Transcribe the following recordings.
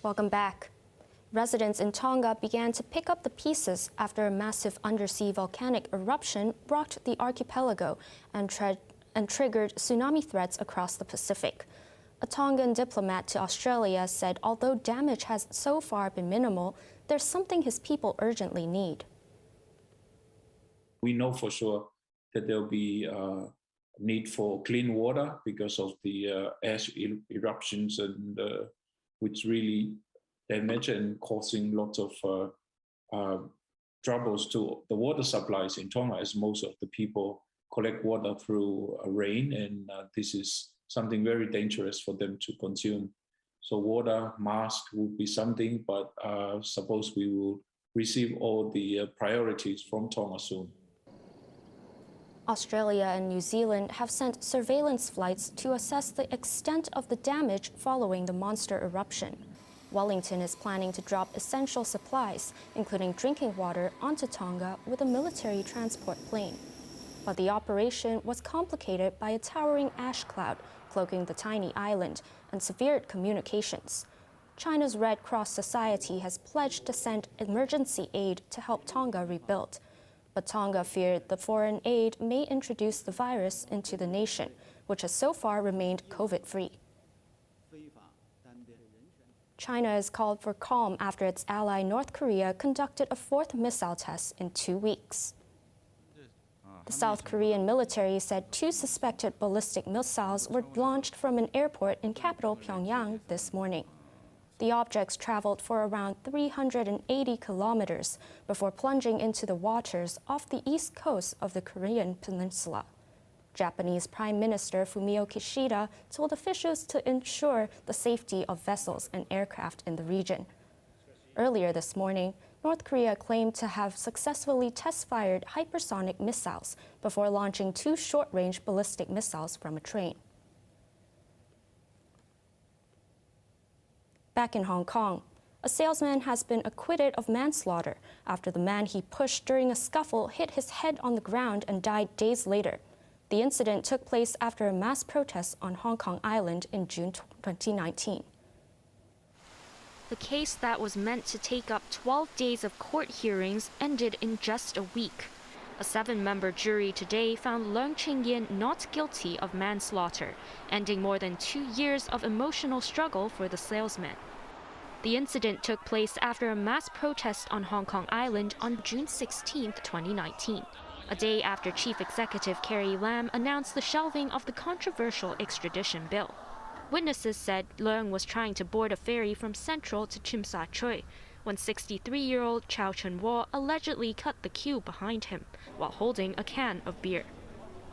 Welcome back. Residents in Tonga began to pick up the pieces after a massive undersea volcanic eruption rocked the archipelago and triggered tsunami threats across the Pacific. A Tongan diplomat to Australia said although damage has so far been minimal, there's something his people urgently need. We know for sure that there'll be a need for clean water because of the ash eruptions and which really damage and causing lots of troubles to the water supplies in Tonga, as most of the people collect water through rain, and this is something very dangerous for them to consume. So water, mask would be something, but suppose we will receive all the priorities from Tonga soon. Australia and New Zealand have sent surveillance flights to assess the extent of the damage following the monster eruption. Wellington is planning to drop essential supplies, including drinking water, onto Tonga with a military transport plane. But the operation was complicated by a towering ash cloud cloaking the tiny island and severed communications. China's Red Cross Society has pledged to send emergency aid to help Tonga rebuild. But Tonga feared the foreign aid may introduce the virus into the nation, which has so far remained COVID-free. China has called for calm after its ally North Korea conducted a fourth missile test in 2 weeks. The South Korean military said 2 suspected ballistic missiles were launched from an airport in capital Pyongyang this morning. The objects traveled for around 380 kilometers before plunging into the waters off the east coast of the Korean peninsula. Japanese Prime Minister Fumio Kishida told officials to ensure the safety of vessels and aircraft in the region. Earlier this morning, North Korea claimed to have successfully test-fired hypersonic missiles before launching 2 short-range ballistic missiles from a train. Back in Hong Kong, a salesman has been acquitted of manslaughter after the man he pushed during a scuffle hit his head on the ground and died days later. The incident took place after a mass protest on Hong Kong Island in June 2019. The case that was meant to take up 12 days of court hearings ended in just a week. A 7-member jury today found Leung Ching-yin not guilty of manslaughter, ending more than 2 years of emotional struggle for the salesman. The incident took place after a mass protest on Hong Kong Island on June 16, 2019, a day after Chief Executive Carrie Lam announced the shelving of the controversial extradition bill. Witnesses said Leung was trying to board a ferry from Central to Tsim Sha Tsui when 63-year-old Chow Chun-wo allegedly cut the queue behind him while holding a can of beer.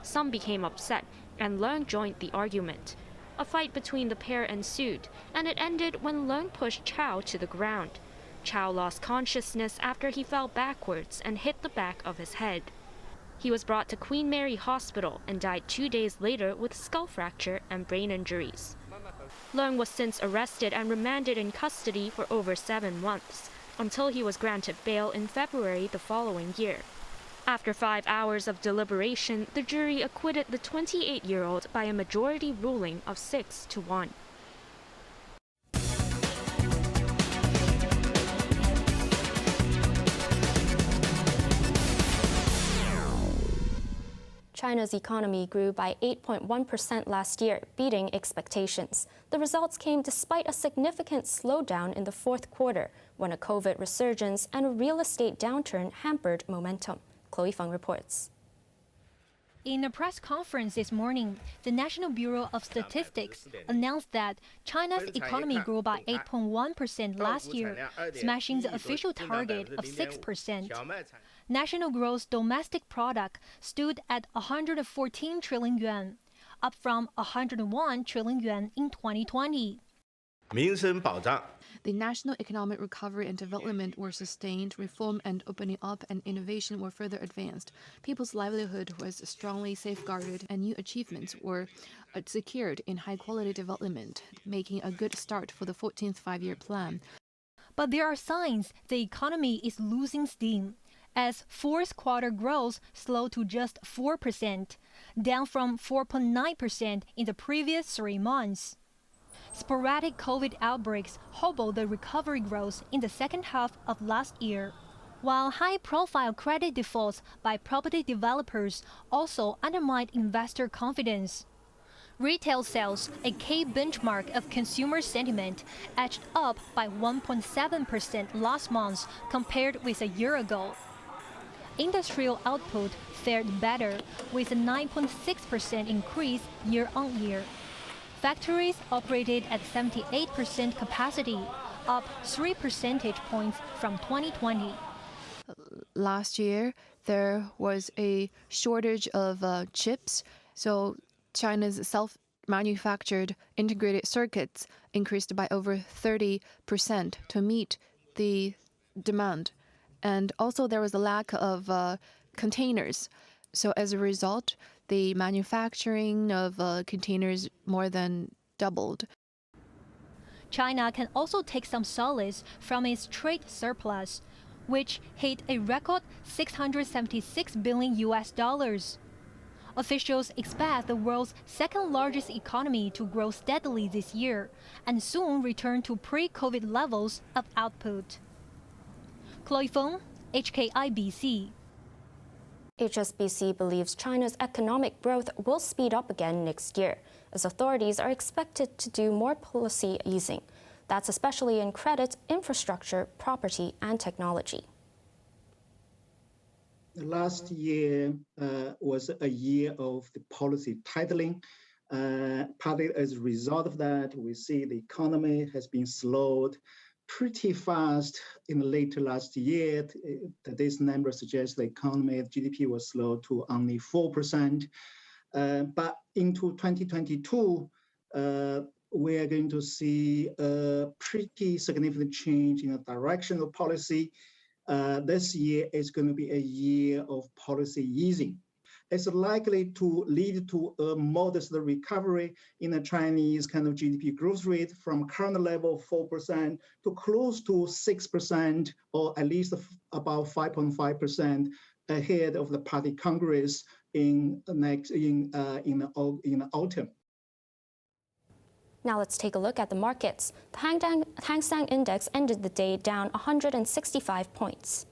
Some became upset, and Leung joined the argument. A fight between the pair ensued, and it ended when Leung pushed Chow to the ground. Chow lost consciousness after he fell backwards and hit the back of his head. He was brought to Queen Mary Hospital and died 2 days later with skull fracture and brain injuries. Leung was since arrested and remanded in custody for over 7 months, until he was granted bail in February the following year. After 5 hours of deliberation, the jury acquitted the 28-year-old by a majority ruling of 6-1. China's economy grew by 8.1% last year, beating expectations. The results came despite a significant slowdown in the fourth quarter, when a COVID resurgence and a real estate downturn hampered momentum. Chloe Feng reports. In a press conference this morning, the National Bureau of Statistics announced that China's economy grew by 8.1% last year, smashing the official target of 6%. National gross domestic product stood at 114 trillion yuan, up from 101 trillion yuan in 2020. The national economic recovery and development were sustained, reform and opening up and innovation were further advanced. People's livelihood was strongly safeguarded and new achievements were secured in high-quality development, making a good start for the 14th five-year plan. But there are signs the economy is losing steam, as fourth quarter growth slowed to just 4%, down from 4.9% in the previous 3 months. Sporadic COVID outbreaks hobbled the recovery growth in the second half of last year, while high-profile credit defaults by property developers also undermined investor confidence. Retail sales, a key benchmark of consumer sentiment, edged up by 1.7% last month compared with a year ago. Industrial output fared better, with a 9.6% increase year-on-year. Factories operated at 78% capacity, up 3 percentage points from 2020. Last year, there was a shortage of chips, so China's self-manufactured integrated circuits increased by over 30% to meet the demand. And also there was a lack of containers. So as a result, the manufacturing of containers more than doubled. China can also take some solace from its trade surplus, which hit a record $676 billion. Officials expect the world's second-largest economy to grow steadily this year and soon return to pre-COVID levels of output. Chloe Feng, HKIBC. HSBC believes China's economic growth will speed up again next year, as authorities are expected to do more policy easing. That's especially in credit, infrastructure, property, and technology. Last year was a year of the policy tightening. Partly as a result of that, we see the economy has been slowed pretty fast in the later last year. This number suggests the economy, GDP was slow to only 4%. But into 2022, we are going to see a pretty significant change in the direction of policy. This year is going to be a year of policy easing. It's likely to lead to a modest recovery in the Chinese kind of GDP growth rate from current level of 4% to close to 6%, or at least about 5.5% ahead of the Party Congress in the autumn. Now let's take a look at the markets. The Hang Seng Index ended the day down 165 points.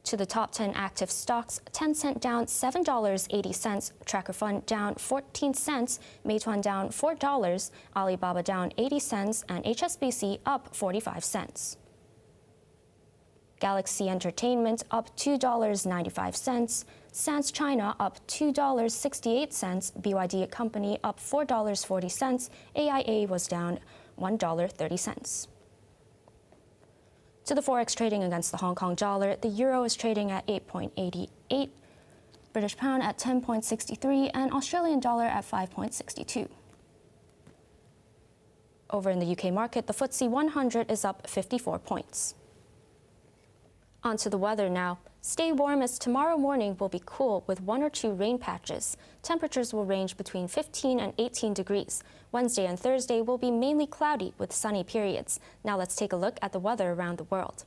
To the top 10 active stocks, Tencent down $7.80, Tracker Fund down 14 cents, Meituan down $4, Alibaba down 80 cents, and HSBC up 45 cents. Galaxy Entertainment up $2.95, Sands China up $2.68, BYD Company up $4.40, AIA was down $1.30. To the forex trading against the Hong Kong dollar, the euro is trading at 8.88, British pound at 10.63, and Australian dollar at 5.62. Over in the UK market, the FTSE 100 is up 54 points. On to the weather now. Stay warm, as tomorrow morning will be cool with 1 or 2 rain patches. Temperatures will range between 15 and 18 degrees. Wednesday and Thursday will be mainly cloudy with sunny periods. Now let's take a look at the weather around the world.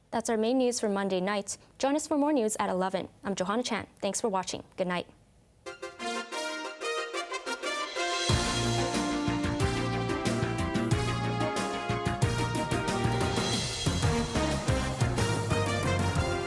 That's our main news for Monday night. Join us for more news at 11. I'm Johanna Chan. Thanks for watching. Good night.